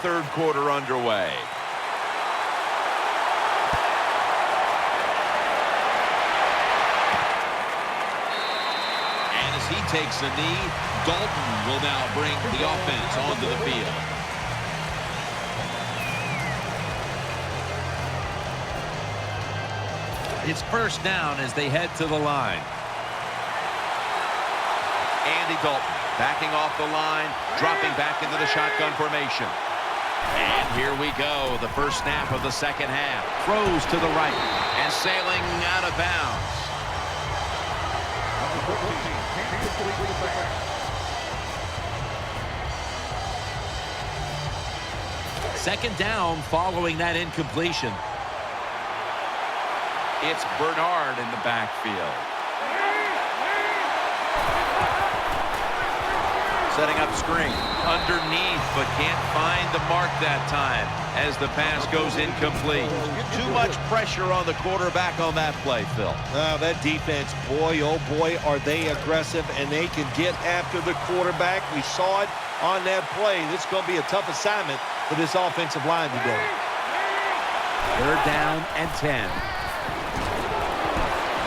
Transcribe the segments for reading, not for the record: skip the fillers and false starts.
third quarter underway. And as he takes a knee, Dalton will now bring the offense onto the field. It's first down as they head to the line. Andy Dalton backing off the line, dropping back into the shotgun formation. And here we go, the first snap of the second half. Throws to the right and sailing out of bounds. Second down following that incompletion. It's Bernard in the backfield. Setting up screen. Underneath, but can't find the mark that time as the pass goes incomplete. Too much pressure on the quarterback on that play, Phil. That defense, boy, oh boy, are they aggressive, and they can get after the quarterback. We saw it on that play. This is going to be a tough assignment for this offensive line today. Third down and 10.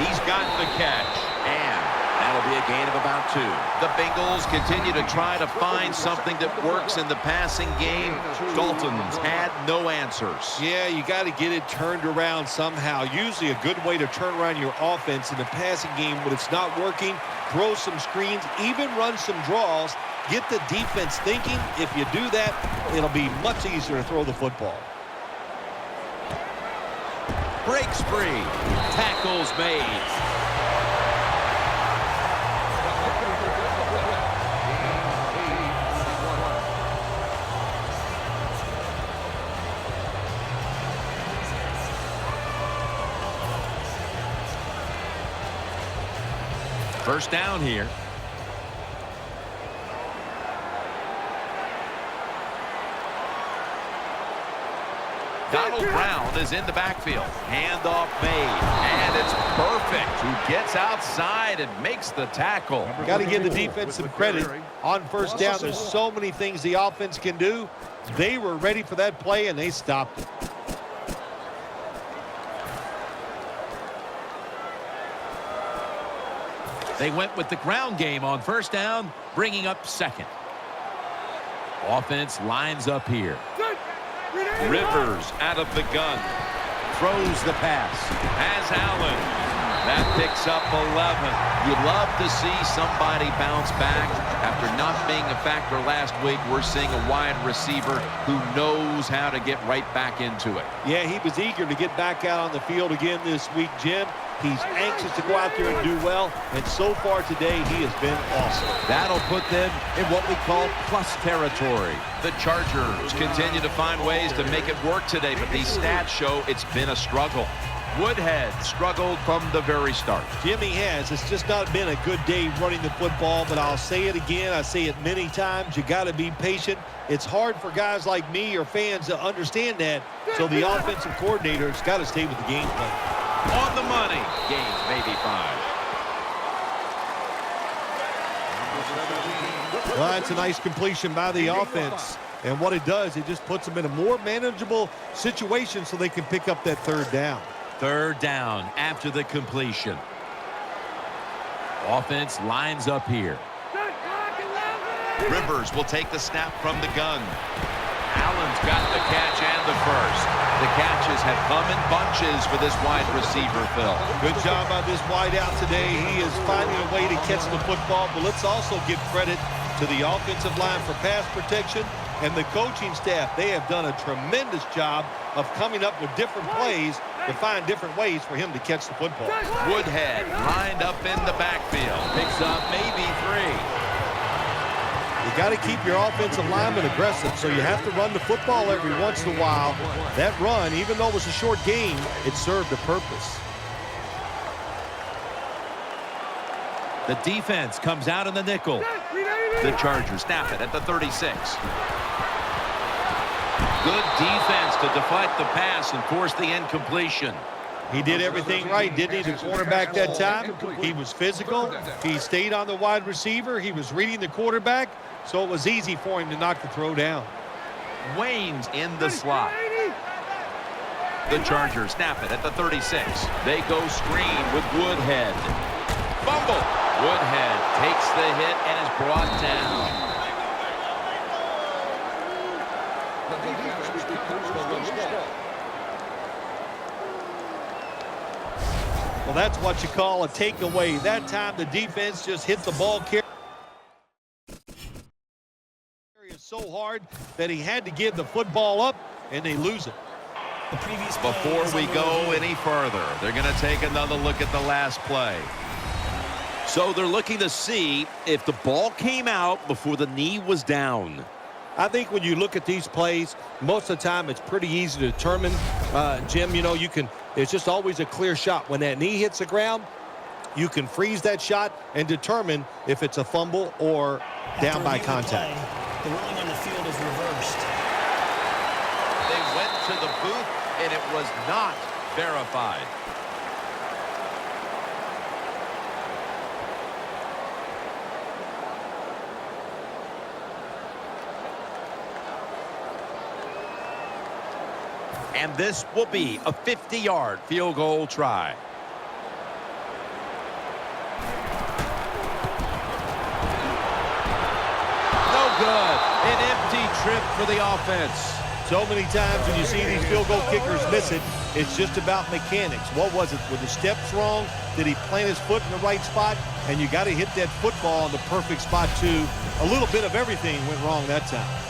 He's got the catch, and that'll be a gain of about 2. The Bengals continue to try to find something that works in the passing game. Dalton's had no answers. Yeah, you got to get it turned around somehow. Usually a good way to turn around your offense in the passing game when it's not working. Throw some screens, even run some draws. Get the defense thinking. If you do that, it'll be much easier to throw the football. Breaks free. Tackles made. First down here. Donald Brown is in the backfield. Handoff made. And it's perfect. Who gets outside and makes the tackle. Got to give the defense some credit. On first down, there's so many things the offense can do. They were ready for that play, and they stopped it. They went with the ground game on first down, bringing up second. Offense lines up here. Rivers out of the gun. Throws the pass. Has Allen. That picks up 11. You love to see somebody bounce back. After not being a factor last week, we're seeing a wide receiver who knows how to get right back into it. Yeah, he was eager to get back out on the field again this week, Jim. He's anxious to go out there and do well, and so far today he has been awesome. That'll put them in what we call plus territory. The Chargers continue to find ways to make it work today, but these stats show it's been a struggle. Woodhead struggled from the very start. Jimmy has. It's just not been a good day running the football, but I'll say it again. I say it many times. You got to be patient. It's hard for guys like me or fans to understand that, so the offensive coordinator's got to stay with the game plan. On the money. Gains maybe 5. Well, that's a nice completion by the offense. And what it does, it just puts them in a more manageable situation so they can pick up that third down. Third down after the completion. Offense lines up here. Rivers will take the snap from the gun. Allen's got the catch and the first. The catches have come in bunches for this wide receiver, Phil. Good job by this wide out today. He is finding a way to catch the football, but let's also give credit to the offensive line for pass protection and the coaching staff. They have done a tremendous job of coming up with different plays to find different ways for him to catch the football. Woodhead lined up in the backfield. Picks up maybe 3. You got to keep your offensive linemen aggressive, so you have to run the football every once in a while. That run, even though it was a short game, it served a purpose. The defense comes out in the nickel. The Chargers snap it at the 36. Good defense to deflect the pass and force the incompletion. He did everything right, didn't he? The quarterback that time. He was physical. He stayed on the wide receiver. He was reading the quarterback, so it was easy for him to knock the throw down. Wayne's in the slot. The Chargers snap it at the 36. They go screen with Woodhead. Fumble. Woodhead takes the hit and is brought down. Well, that's what you call a takeaway. That time the defense just hit the ball carrier so hard that he had to give the football up, and they lose it. Before we go any further, they're going to take another look at the last play. So they're looking to see if the ball came out before the knee was down. I think when you look at these plays, most of the time it's pretty easy to determine, Jim, you know, it's just always a clear shot. When that knee hits the ground, you can freeze that shot and determine if it's a fumble or down by contact. The ruling on the field is reversed. They went to the booth, and it was not verified. And this will be a 50-yard field goal try. No good. An empty trip for the offense. So many times when you see these field goal kickers miss it, it's just about mechanics. What was it? Were the steps wrong? Did he plant his foot in the right spot? And you got to hit that football in the perfect spot, too. A little bit of everything went wrong that time.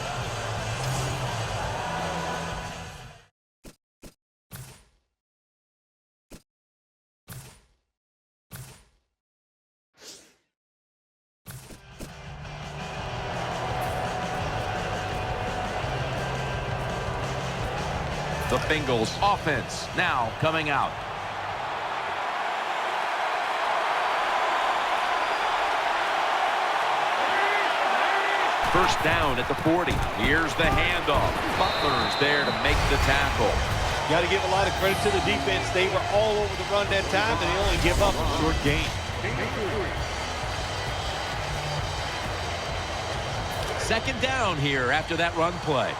The Bengals offense now coming out. First down at the 40. Here's the handoff. Butler's there to make the tackle. Got to give a lot of credit to the defense. They were all over the run that time, and they only give up a short gain. Second down here after that run play.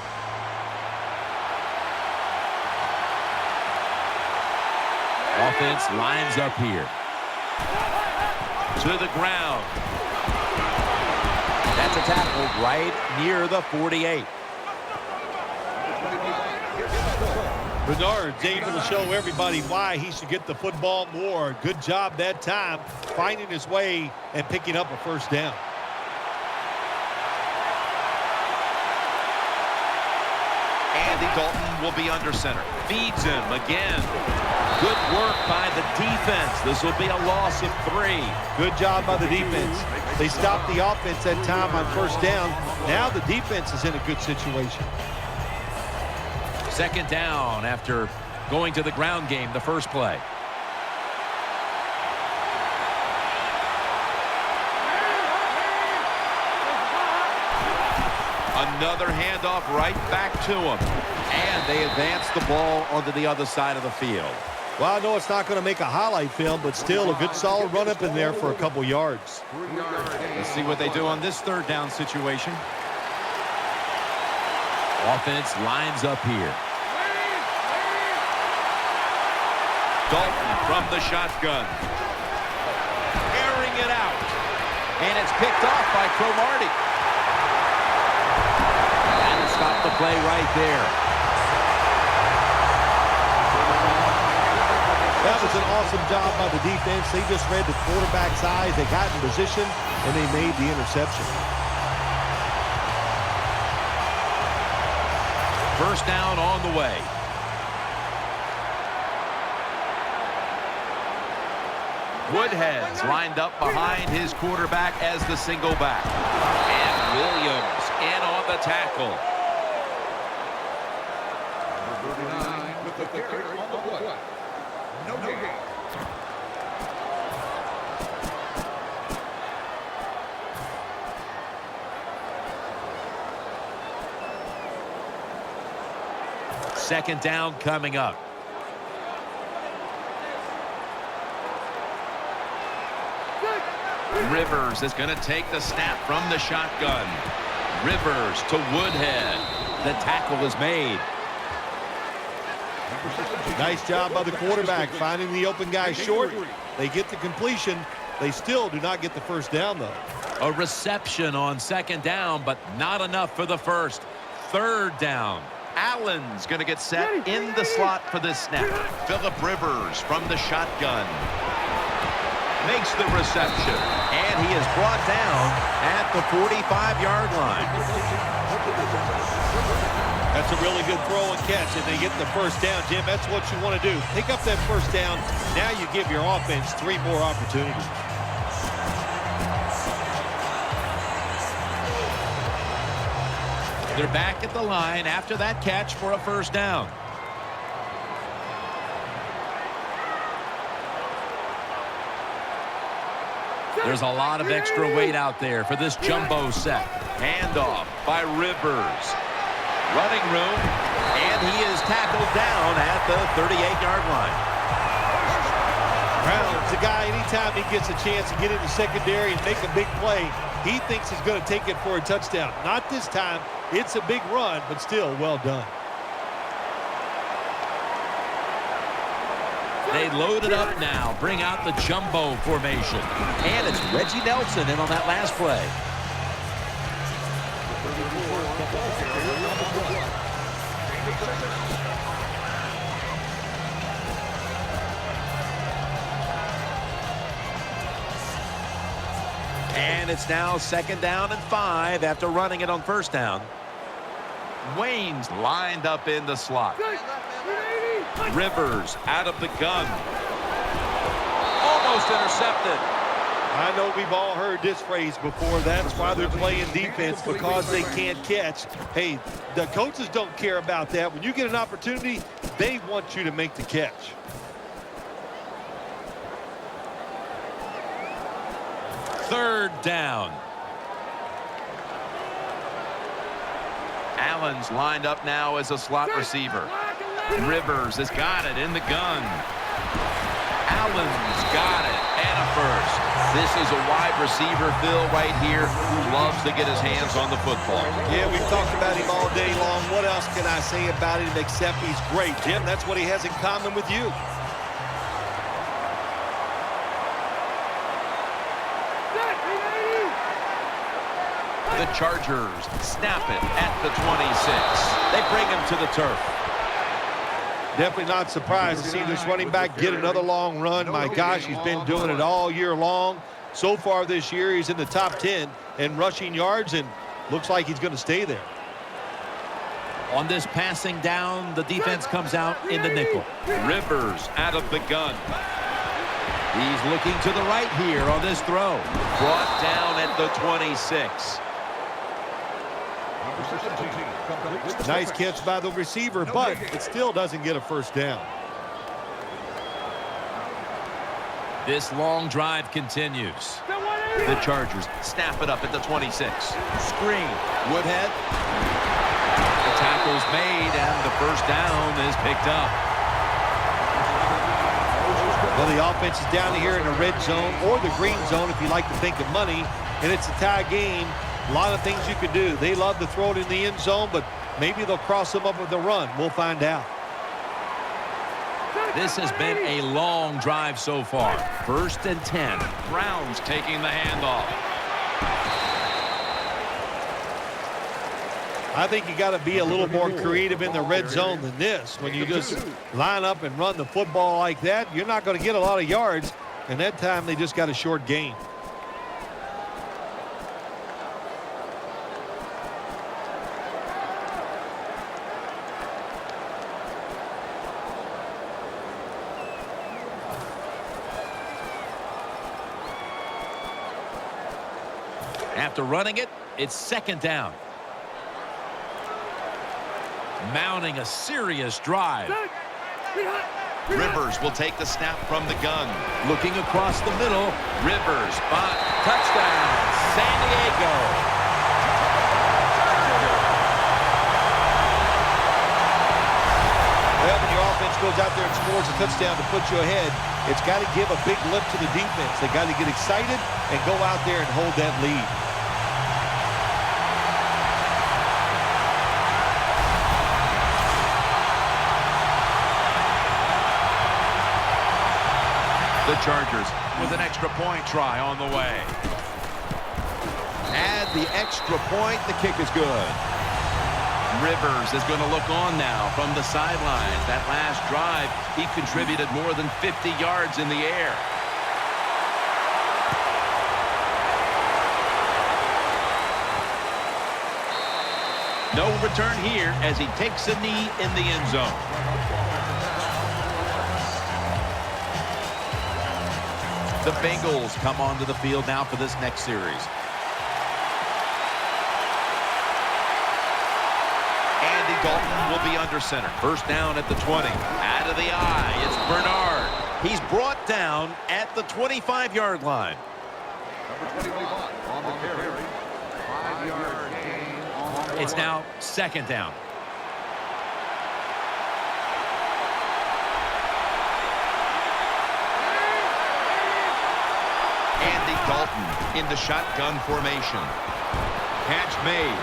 Offense lines up here. To the ground. That's a tackle right near the 48. Bernard's able to show everybody why he should get the football more. Good job that time, finding his way and picking up a first down. Andy Dalton will be under center. Feeds him again. Good work by the defense. This will be a loss of 3. Good job by the defense. They stopped the offense that time on first down. Now the defense is in a good situation. Second down after going to the ground game the first play. Another handoff right back to him. And they advance the ball onto the other side of the field. Well, I know it's not going to make a highlight film, but still a good solid run up in there for a couple yards. Let's see what they do on this third down situation. Offense lines up here. Dalton from the shotgun. Airing it out. And it's picked off by Cromartie. And stop the play right there. That was an awesome job by the defense. They just read the quarterback's eyes. They got in position, and they made the interception. First down on the way. Woodhead's lined up behind his quarterback as the single back. And Williams in on the tackle. Second down coming up. Rivers is going to take the snap from the shotgun. Rivers to Woodhead. The tackle is made. Nice job by the quarterback finding the open guy short. They get the completion. They still do not get the first down, though. A reception on second down, but not enough for the first. Third down. Allen's going to get set in the slot for this snap. Phillip Rivers from the shotgun makes the reception, and he is brought down at the 45-yard line. That's a really good throw and catch, and they get the first down. Jim, that's what you want to do. Pick up that first down. Now you give your offense 3 more opportunities. They're back at the line after that catch for a first down. There's a lot of extra weight out there for this jumbo set. Handoff by Rivers. Running room, and he is tackled down at the 38-yard line. Brown's the guy, anytime he gets a chance to get in the secondary and make a big play, he thinks he's going to take it for a touchdown. Not this time. It's a big run, but still well done. They load it up now, bring out the jumbo formation. And it's Reggie Nelson in on that last play. And it's now second down and 5 after running it on first down. Wayne's lined up in the slot. Rivers out of the gun. Almost intercepted. I know we've all heard this phrase before. That's why they're playing defense, because they can't catch. Hey, the coaches don't care about that. When you get an opportunity, they want you to make the catch. Third down. Allen's lined up now as a slot receiver. Rivers has got it in the gun. Allen's got it, and a first. This is a wide receiver, Phil, right here, who loves to get his hands on the football. Yeah, we've talked about him all day long. What else can I say about him except he's great? Jim, that's what he has in common with you. The Chargers snap it at the 26. They bring him to the turf. Definitely not surprised to see this running back get another long run. My gosh, he's been doing it all year long. So far this year, he's in the top 10 in rushing yards, and looks like he's going to stay there. On this passing down, the defense comes out in the nickel. Rivers out of the gun. He's looking to the right here on this throw. Brought down at the 26. Nice catch by the receiver, but it still doesn't get a first down. This long drive continues. The Chargers snap it up at the 26. Screen. Woodhead. The tackle's made, and the first down is picked up. Well, the offense is down here in the red zone or the green zone if you like to think of money, and it's a tie game. A lot of things you can do. They love to throw it in the end zone, but maybe they'll cross them up with a run. We'll find out. This has been a long drive so far. First and 10. Browns taking the handoff. I think you got to be a little more creative in the red zone than this. When you just line up and run the football like that, you're not going to get a lot of yards, and that time they just got a short gain. After running it, it's second down. Mounting a serious drive. Rivers will take the snap from the gun. Looking across the middle. Rivers, spot, touchdown, San Diego. Well, when your offense goes out there and scores a touchdown to put you ahead, it's got to give a big lift to the defense. They got to get excited and go out there and hold that lead. The Chargers with an extra point try on the way. Add the extra point. The kick is good. Rivers is going to look on now from the sidelines. That last drive, he contributed more than 50 yards in the air. No return here as he takes a knee in the end zone. The Bengals come onto the field now for this next series. Andy Dalton will be under center. First down at the 20. Out of the eye, it's Bernard. He's brought down at the 25-yard line. It's now second down. Andy Dalton in the shotgun formation. Catch made.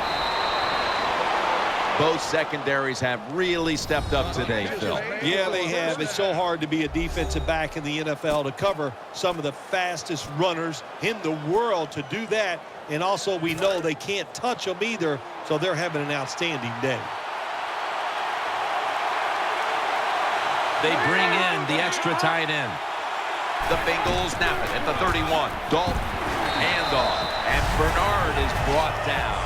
Both secondaries have really stepped up today, Phil. Yeah, they have. It's so hard to be a defensive back in the NFL to cover some of the fastest runners in the world to do that. And also we know they can't touch them either, so they're having an outstanding day. They bring in the extra tight end. The Bengals snap it at the 31. Dalton, handoff, and Bernard is brought down.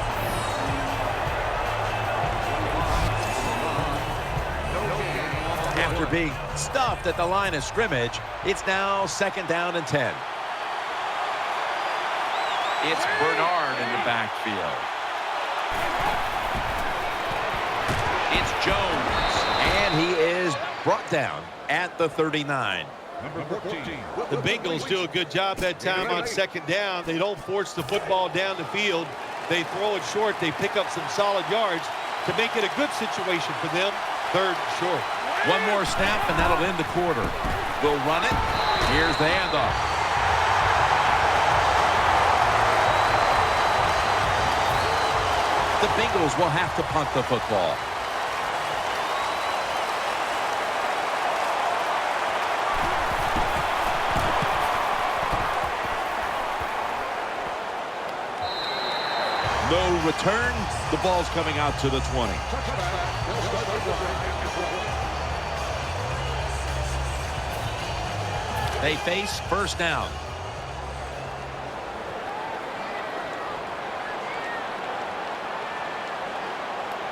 After being stuffed at the line of scrimmage, it's now second down and 10. It's Bernard in the backfield. It's Jones, and he is brought down at the 39. The Bengals do a good job that time on second down. They don't force the football down the field. They throw it short. They pick up some solid yards to make it a good situation for them. Third and short. One more snap, and that'll end the quarter. We'll run it. Here's the handoff. The Bengals will have to punt the football. No return. The ball's coming out to the 20. They face first down.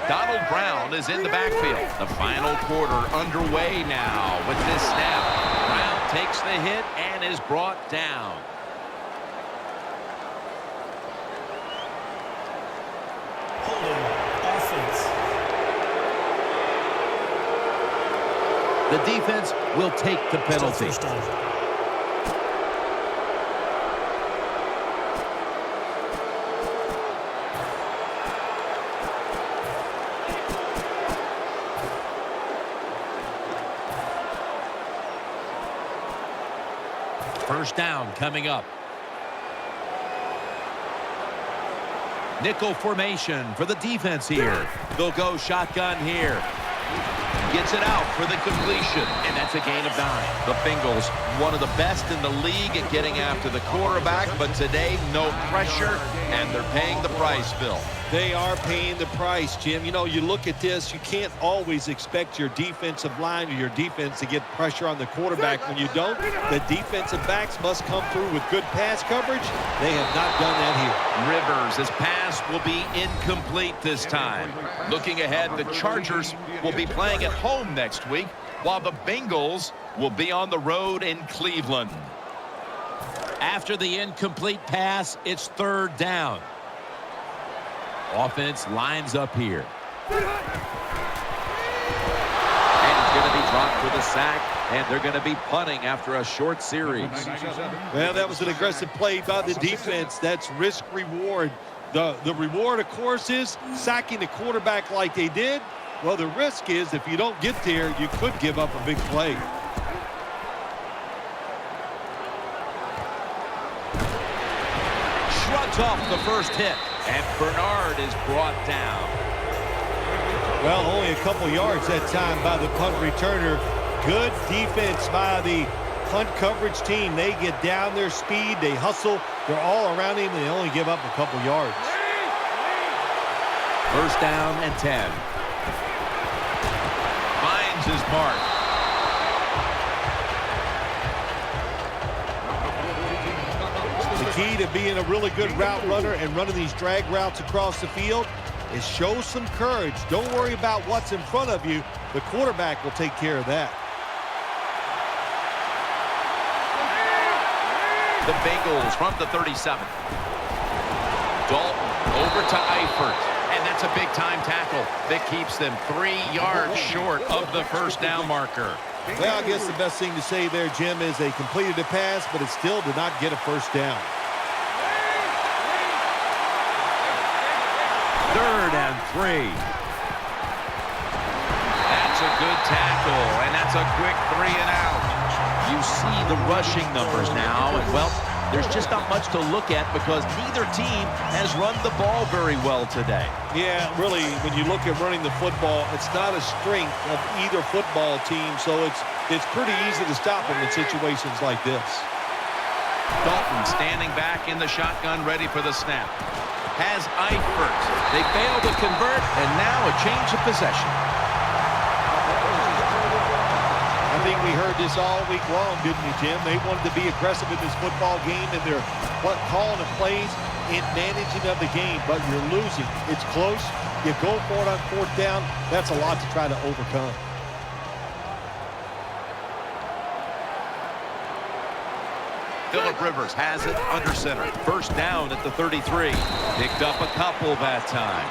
Donald Brown is in the backfield. The final quarter underway now with this snap. Brown takes the hit and is brought down. Holding offense. The defense will take the penalty. First down. First down coming up. Nickel formation for the defense here. They'll go shotgun here. Gets it out for the completion, and that's a gain of 9. The Bengals, one of the best in the league at getting after the quarterback, but today no pressure, and they're paying the price, Phil. They are paying the price, Jim. You know, you look at this, you can't always expect your defensive line or your defense to get pressure on the quarterback. When you don't, the defensive backs must come through with good pass coverage. They have not done that here. Rivers, his pass will be incomplete this time. Looking ahead, the Chargers will be playing at home next week, while the Bengals will be on the road in Cleveland. After the incomplete pass, it's third down. Offense lines up here. And it's going to be dropped for the sack, and they're going to be punting after a short series. Well, that was an aggressive play by the defense. That's risk-reward. The reward, of course, is sacking the quarterback like they did. Well, the risk is if you don't get there, you could give up a big play. Shrugs off the first hit, and Bernard is brought down. Well, only a couple yards that time by the punt returner. Good defense by the punt coverage team. They get down their speed. They hustle. They're all around him, and they only give up a couple yards. First down and 10. Finds his mark. The key to being a really good route runner and running these drag routes across the field is show some courage. Don't worry about what's in front of you. The quarterback will take care of that. The Bengals from the 37. Dalton over to Eifert. And that's a big-time tackle that keeps them 3 yards short of the first down marker. Well, I guess the best thing to say there, Jim, is they completed a pass, but it still did not get a first down. 3rd and 3. That's a good tackle, and that's a quick 3 and out. You see the rushing numbers now, and, well, there's just not much to look at because neither team has run the ball very well today. Yeah, really, when you look at running the football, it's not a strength of either football team, so it's pretty easy to stop them in situations like this. Dalton standing back in the shotgun, ready for the snap. Has Eifert. They fail to convert, and now a change of possession. I think we heard this all week long, didn't we, Jim? They wanted to be aggressive in this football game, and they're calling the plays in managing of the game, but you're losing. It's close. You go for it on 4th down. That's a lot to try to overcome. Phillip Rivers has it under center. First down at the 33. Picked up a couple that time.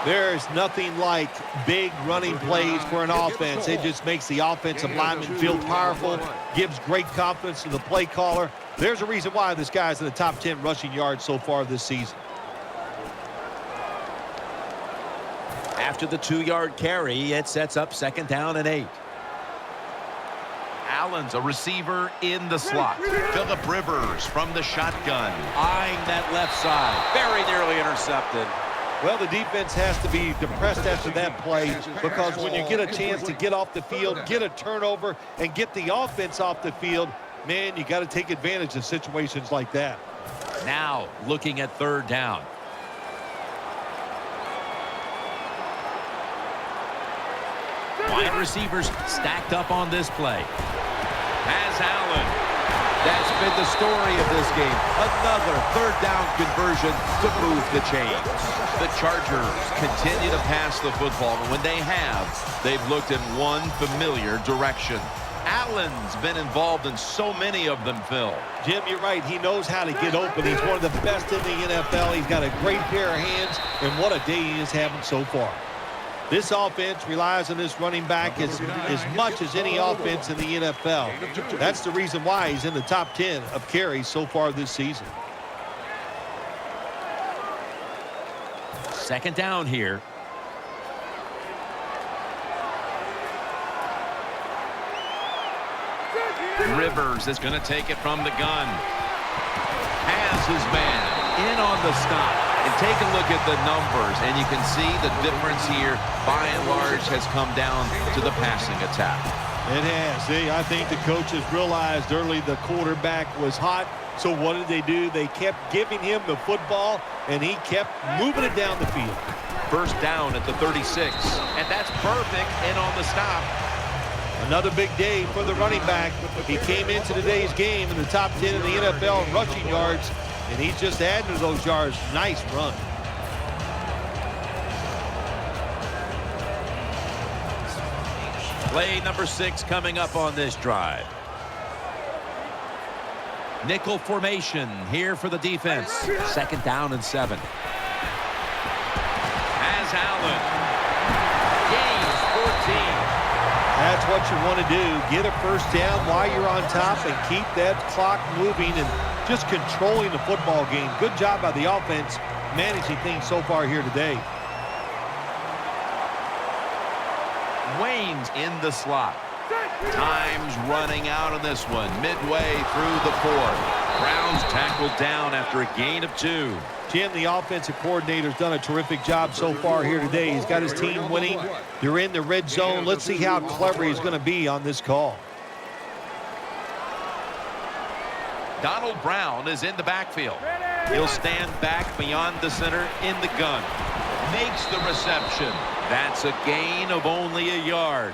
There's nothing like big running plays for an offense. It just makes the offensive lineman feel powerful, gives great confidence to the play caller. There's a reason why this guy's in the top 10 rushing yards so far this season. After the 2-yard carry, it sets up 2nd down and 8. Allen's a receiver in the slot. Phillip Rivers from the shotgun, eyeing that left side. Very nearly intercepted. Well, the defense has to be depressed after that play because when you get a chance to get off the field, get a turnover, and get the offense off the field, man, you got to take advantage of situations like that. Now looking at 3rd down. Wide receivers stacked up on this play. Has Allen. That's been the story of this game. Another 3rd down conversion to move the chains. The Chargers continue to pass the football, and when they have, they've looked in one familiar direction. Allen's been involved in so many of them, Phil. Jim, you're right. He knows how to get open. He's one of the best in the NFL. He's got a great pair of hands, and what a day he is having so far. This offense relies on this running back as much as any offense in the NFL. That's the reason why he's in the top 10 of carries so far this season. 2nd down here. Rivers is going to take it from the gun. Has his man in on the stop. And take a look at the numbers, and you can see the difference here, by and large, has come down to the passing attack. It has. I think the coaches realized early the quarterback was hot, so what did they do? They kept giving him the football, and he kept moving it down the field. First down at the 36, and that's perfect, and on the stop. Another big day for the running back. He came into today's game in the top 10 in the NFL in rushing yards, and he's just adding to those yards. Nice run. Play number 6 coming up on this drive. Nickel formation here for the defense. 2nd down and 7. Has Allen. Gains 14. That's what you want to do. Get a first down while you're on top and keep that clock moving and just controlling the football game. Good job by the offense managing things so far here today. Wayne's in the slot. Time's running out on this one. Midway through the 4th. Browns tackled down after a gain of 2. Jim, the offensive coordinator's done a terrific job so far here today. He's got his team winning. They're in the red zone. Let's see how clever he's going to be on this call. Donald Brown is in the backfield. He'll stand back beyond the center in the gun. Makes the reception. That's a gain of only a yard.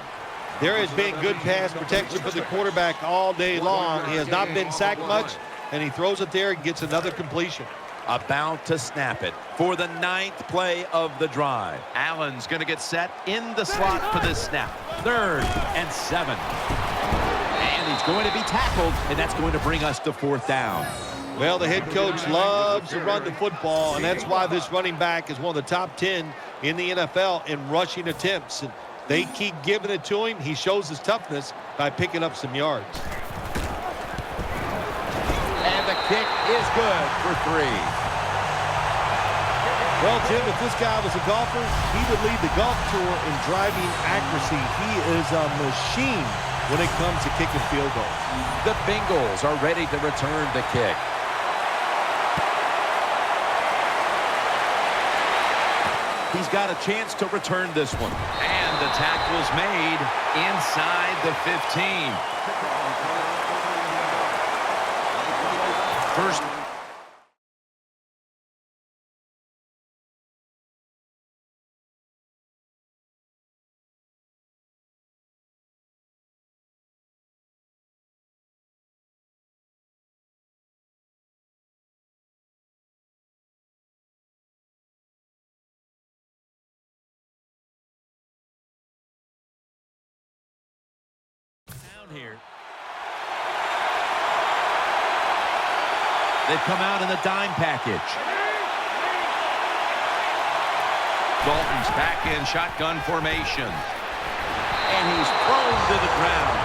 There has been good pass protection for the quarterback all day long. He has not been sacked much, and he throws it there and gets another completion. About to snap it for the 9th play of the drive. Allen's going to get set in the slot for this snap. 3rd and 7. And he's going to be tackled, and that's going to bring us to 4th down. Well, the head coach loves to run the football, and that's why this running back is one of the top 10 in the NFL in rushing attempts. And they keep giving it to him. He shows his toughness by picking up some yards. And the kick is good for 3. Well, Jim, if this guy was a golfer, he would lead the golf tour in driving accuracy. He is a machine when it comes to kicking field goals. The Bengals are ready to return the kick. He's got a chance to return this one. And the tackle's made inside the 15. First. Here. They've come out in the dime package. Dalton's back in shotgun formation. And he's thrown to the ground.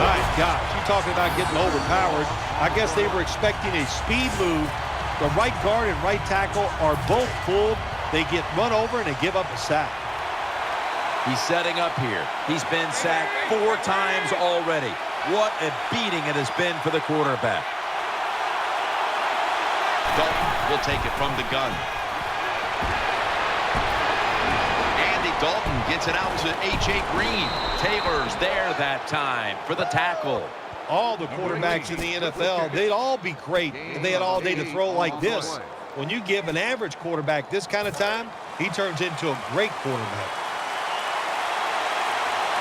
My gosh, you're talking about getting overpowered. I guess they were expecting a speed move. The right guard and right tackle are both pulled. They get run over and they give up a sack. He's setting up here. He's been sacked 4 times already. What a beating it has been for the quarterback. Dalton will take it from the gun. Andy Dalton gets it out to A.J. Green. Taylor's there that time for the tackle. All the quarterbacks in the NFL, they'd all be great if they had all day to throw like this. When you give an average quarterback this kind of time, he turns into a great quarterback.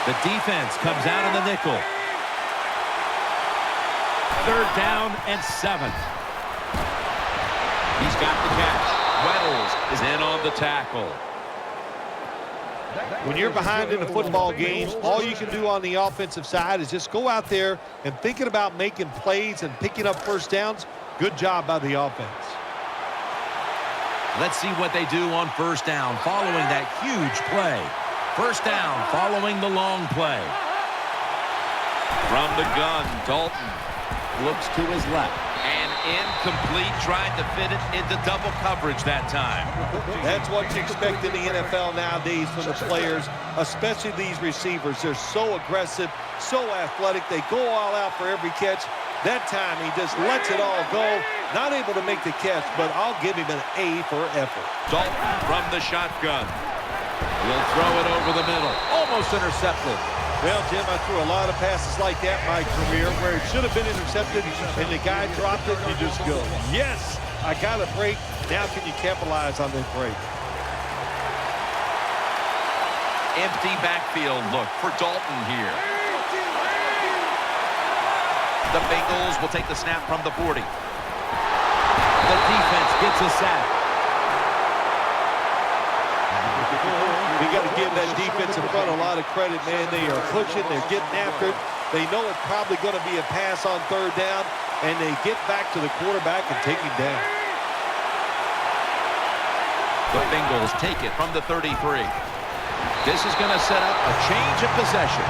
The defense comes out in the nickel. 3rd down and 7. He's got the catch. Weddles is in on the tackle. When you're behind in a football game, all you can do on the offensive side is just go out there and thinking about making plays and picking up first downs. Good job by the offense. Let's see what they do on 1st down following that huge play. 1st down following the long play. From the gun, Dalton looks to his left. And incomplete, trying to fit it into double coverage that time. That's what you expect in the NFL nowadays from the players, especially these receivers. They're so aggressive, so athletic. They go all out for every catch. That time he just lets it all go. Not able to make the catch, but I'll give him an A for effort. Dalton from the shotgun. He'll throw it over the middle. Almost intercepted. Well, Jim, I threw a lot of passes like that in my career where it should have been intercepted, and the guy dropped it, and you just go, yes, I got a break. Now can you capitalize on that break? Empty backfield look for Dalton here. The Bengals will take the snap from the 40. The defense gets a sack. We got to give that defense in front a lot of credit, man. They are pushing, they're getting after it. They know it's probably going to be a pass on 3rd down, and they get back to the quarterback and take him down. The Bengals take it from the 33. This is going to set up a change of possession.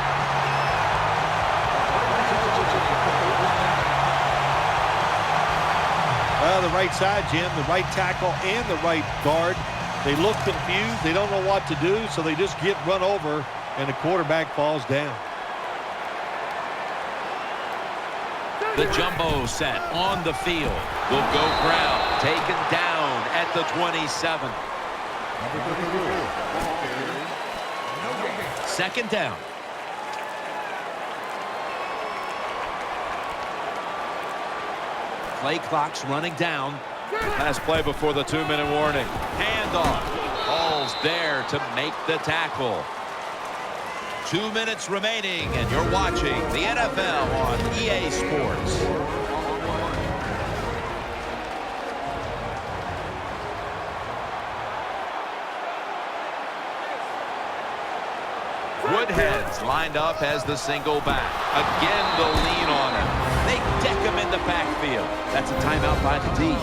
Well, the right side, Jim, the right tackle and the right guard. They look confused. They don't know what to do, so they just get run over, and the quarterback falls down. The jumbo set on the field. Will go ground. Taken down at the 27. 2nd down. Play clock's running down. Last play before the 2-minute warning. Handoff. Hall's there to make the tackle. 2 minutes remaining, and you're watching the NFL on EA Sports. Woodhead's lined up as the single back. Again, the lean on him. They deck him in the backfield. That's a timeout by the D.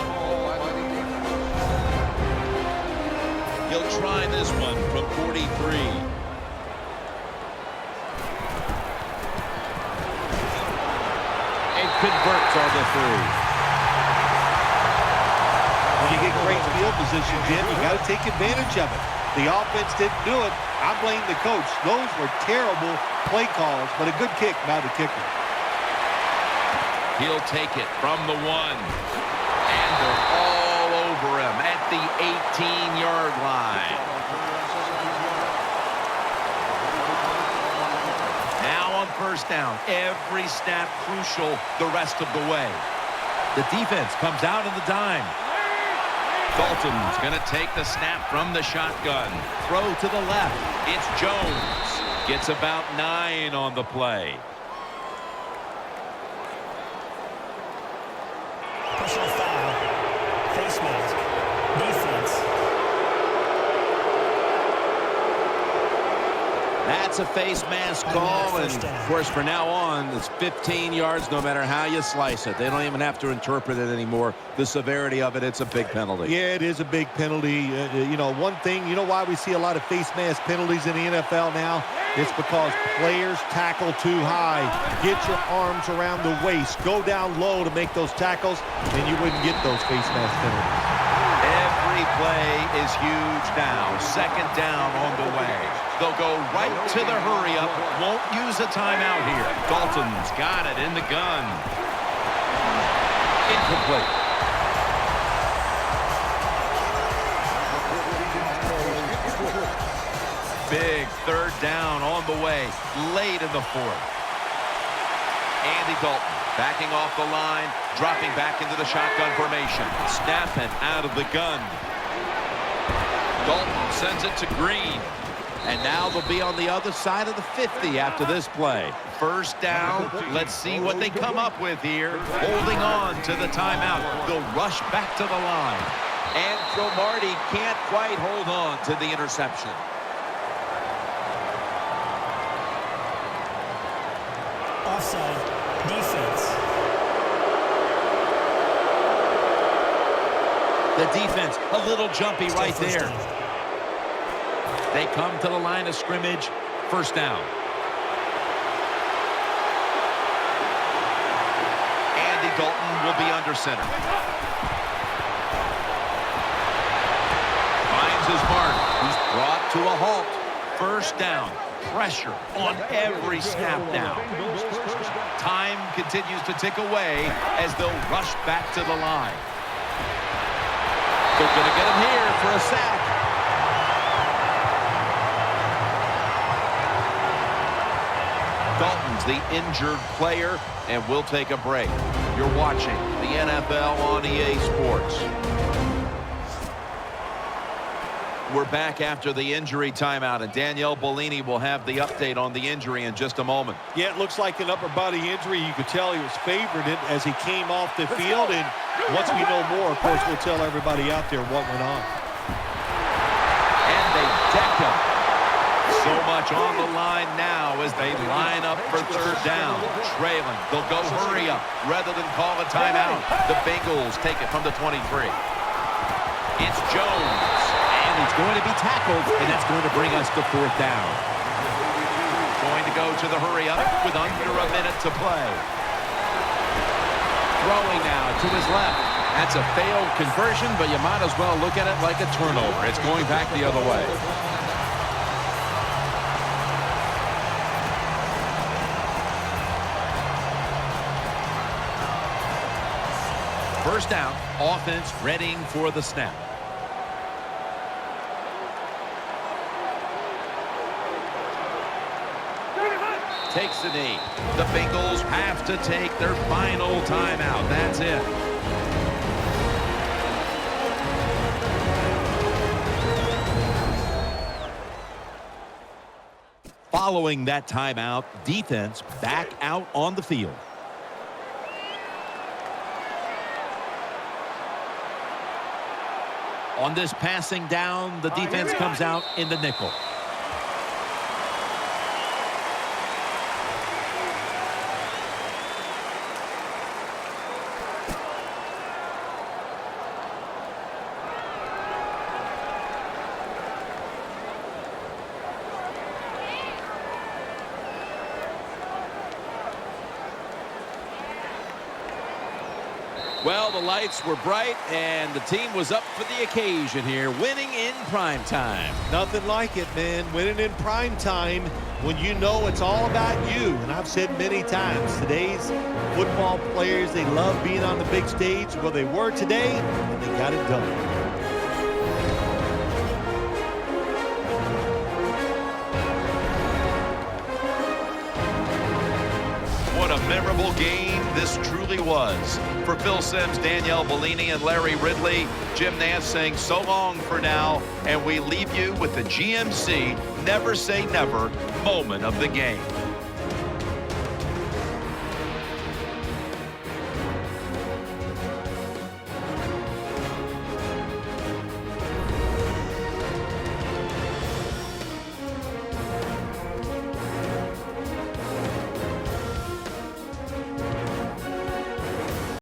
He'll try this one from 43. And converts on the 3. When you get great field position, Jim, you got to take advantage of it. The offense didn't do it. I blame the coach. Those were terrible play calls, but a good kick by the kicker. He'll take it from the 1. And they're all over him at the 18-yard line. Now on first down, every snap crucial the rest of the way. The defense comes out in the dime. Dalton's going to take the snap from the shotgun. Throw to the left. It's Jones. Gets about 9 on the play. Personal foul. Face mask. Defense. That's a face mask call, and of course from now on it's 15 yards no matter how you slice it. They don't even have to interpret it anymore. The severity of it, it's a big penalty. Yeah, it is a big penalty. You know, one thing, you know why we see a lot of face mask penalties in the NFL now? It's because players tackle too high. Get your arms around the waist. Go down low to make those tackles, and you wouldn't get those face mask penalties. Every play is huge now. Second down on the way. They'll go right to the hurry-up. Won't use a timeout here. Dalton's got it in the gun. Incomplete. Big third down on the way. Late in the 4th. Andy Dalton backing off the line. Dropping back into the shotgun formation. Snapping out of the gun. Dalton sends it to Green. And now they'll be on the other side of the 50 after this play. First down. Let's see what they come up with here. Holding on to the timeout. They'll rush back to the line. And Cromartie can't quite hold on to the interception. Offside. Defense. The defense a little jumpy right there. They come to the line of scrimmage. First down. Andy Dalton will be under center. Finds his mark. He's brought to a halt. First down. Pressure on every snap now. Time continues to tick away as they'll rush back to the line. They're going to get him here for a sack. Dalton's the injured player, and we'll take a break. You're watching the NFL on EA Sports. We're back after the injury timeout, and Danielle Bellini will have the update on the injury in just a moment. Yeah, it looks like an upper body injury. You could tell he was favored it as he came off the field, and once we know more, of course, we'll tell everybody out there what went on. And they deck him. So much on the line now as they line up for third down. Trailing. They'll go hurry up rather than call a timeout. The Bengals take it from the 23. It's Jones. And he's going to be tackled, and that's going to bring us to fourth down. Going to go to the hurry up with under a minute to play. Throwing now to his left. That's a failed conversion, but you might as well look at it like a turnover. It's going back the other way. First down, offense readying for the snap. Takes the knee. The Bengals have to take their final timeout. That's it. Following that timeout, defense back out on the field. On this passing down, the defense comes out in the nickel. Well, the lights were bright, and the team was up for the occasion here, winning in prime time. Nothing like it, man. Winning in prime time when you know it's all about you. And I've said many times, today's football players, they love being on the big stage. Well, they were today, and they got it done. What a memorable game this truly was. For Phil Simms, Danielle Bellini, and Larry Ridley, Jim Nance saying so long for now, and we leave you with the GMC Never Say Never moment of the game.